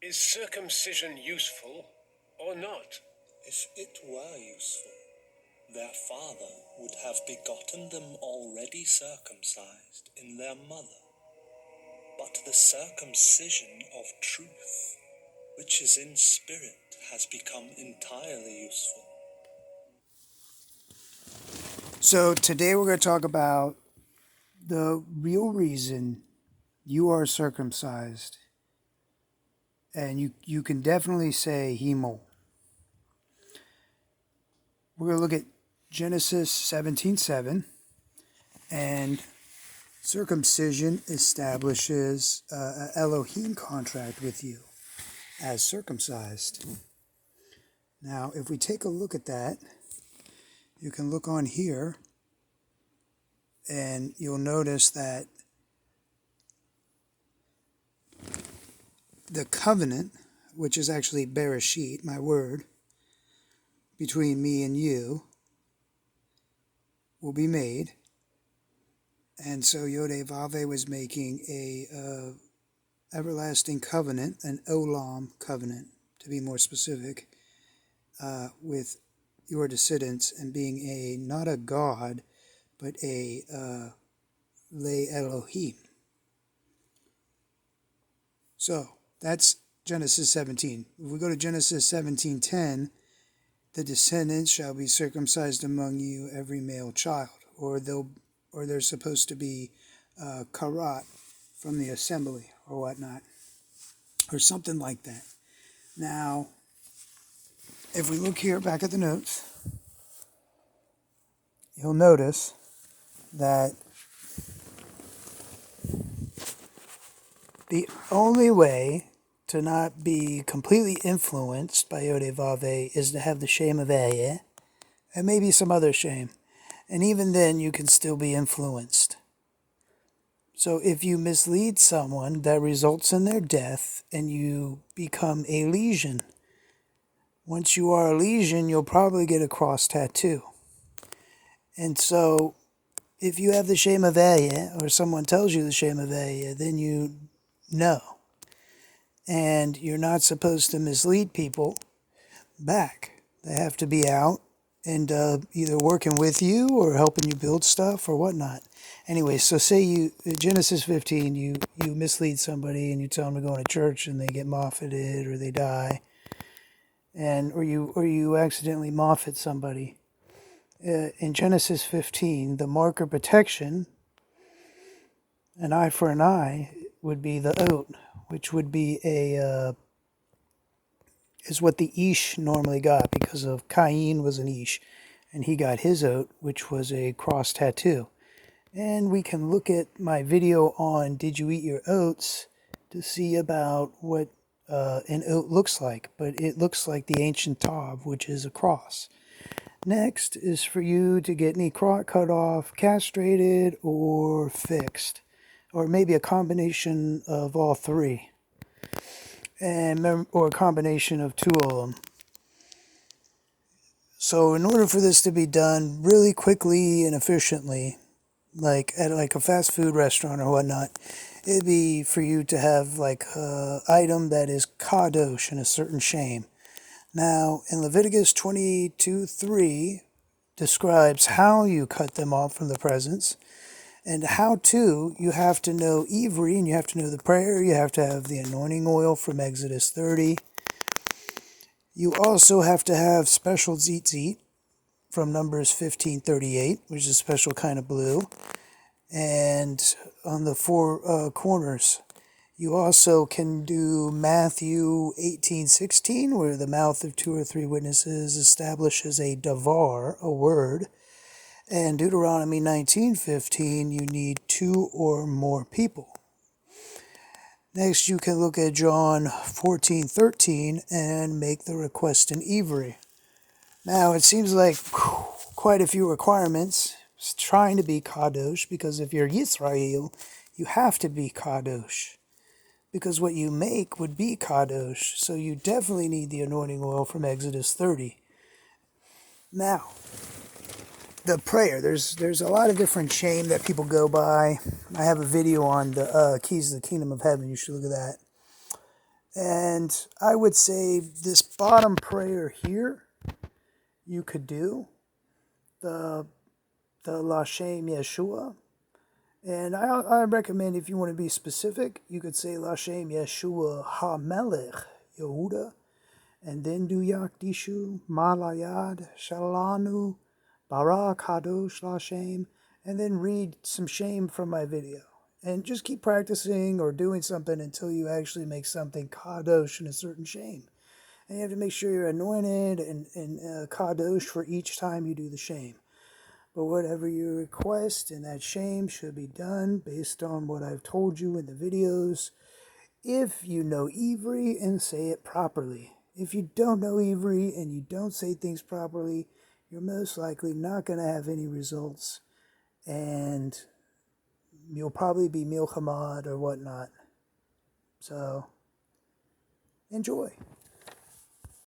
Is circumcision useful or not? If it were useful, their father would have begotten them already circumcised in their mother. But the circumcision of truth, which is in spirit, has become entirely useful. So today we're going to talk about the real reason you are circumcised. And you can definitely say hemo. We're going to look at Genesis 17:7, and circumcision establishes an Elohim contract with you as circumcised. Now, if we take a look at that, you can look on here, and you'll notice that the covenant, which is actually Bereshit, my word, between me and you, will be made. And so Yod-Vave was making a everlasting covenant, an Olam covenant, to be more specific, with your descendants, and being not a god, but a Le Elohim. So that's Genesis 17. If we go to Genesis 17:10, the descendants shall be circumcised among you, every male child, or they're supposed to be karat from the assembly or whatnot, or something like that. Now, if we look here back at the notes, you'll notice that the only way to not be completely influenced by Yod-Vave is to have the shame of Ehyeh, and maybe some other shame. And even then, you can still be influenced. So if you mislead someone, that results in their death, and you become a lesion. Once you are a lesion, you'll probably get a cross tattoo. And so, if you have the shame of Ehyeh, or someone tells you the shame of Ehyeh, then you know. And you're not supposed to mislead people back. They have to be out and either working with you or helping you build stuff or whatnot. Anyway, so say you, Genesis 15, you mislead somebody and you tell them to go to church and they get moffated or they die, or you accidentally moffat somebody. In Genesis 15, the mark of protection, an eye for an eye, would be the oat, which would be is what the Ish normally got, because of Cain was an Ish, and he got his oat, which was a cross tattoo. And we can look at my video on Did You Eat Your Oats to see about what an oat looks like, but it looks like the ancient Tav, which is a cross. Next is for you to get any crotch cut off, castrated, or fixed, or maybe a combination of all three, or a combination of two of them. So in order for this to be done really quickly and efficiently, like at a fast food restaurant or whatnot, it'd be for you to have like an item that is kadosh in a certain shame. Now, in Leviticus 22:3 describes how you cut them off from the presence, and you have to know Ivri, and you have to know the prayer, you have to have the anointing oil from Exodus 30. You also have to have special tzitzit from Numbers 15:38, which is a special kind of blue, and on the four corners. You also can do Matthew 18:16, where the mouth of two or three witnesses establishes a davar, a word. And Deuteronomy 19:15, you need two or more people. Next, you can look at John 14:13 and make the request in Ivri. Now, it seems like quite a few requirements. It's trying to be kadosh, because if you're Yisrael, you have to be kadosh, because what you make would be kadosh. So you definitely need the anointing oil from Exodus 30. Now, the prayer. There's a lot of different shame that people go by. I have a video on the keys to the kingdom of heaven. You should look at that. And I would say this bottom prayer here, you could do the Lashem Yeshua. And I recommend, if you want to be specific, you could say Lashem Yeshua HaMelech Yehuda, and then do Yakdishu Malayad Shalanu Barak Hadosh Lashem, and then read some shame from my video. And just keep practicing or doing something until you actually make something kadosh in a certain shame. And you have to make sure you're anointed and kadosh for each time you do the shame. But whatever you request in that shame should be done based on what I've told you in the videos. If you know Ivri and say it properly. If you don't know Ivri and you don't say things properly, you're most likely not going to have any results. And you'll probably be milchamad or whatnot. So, enjoy.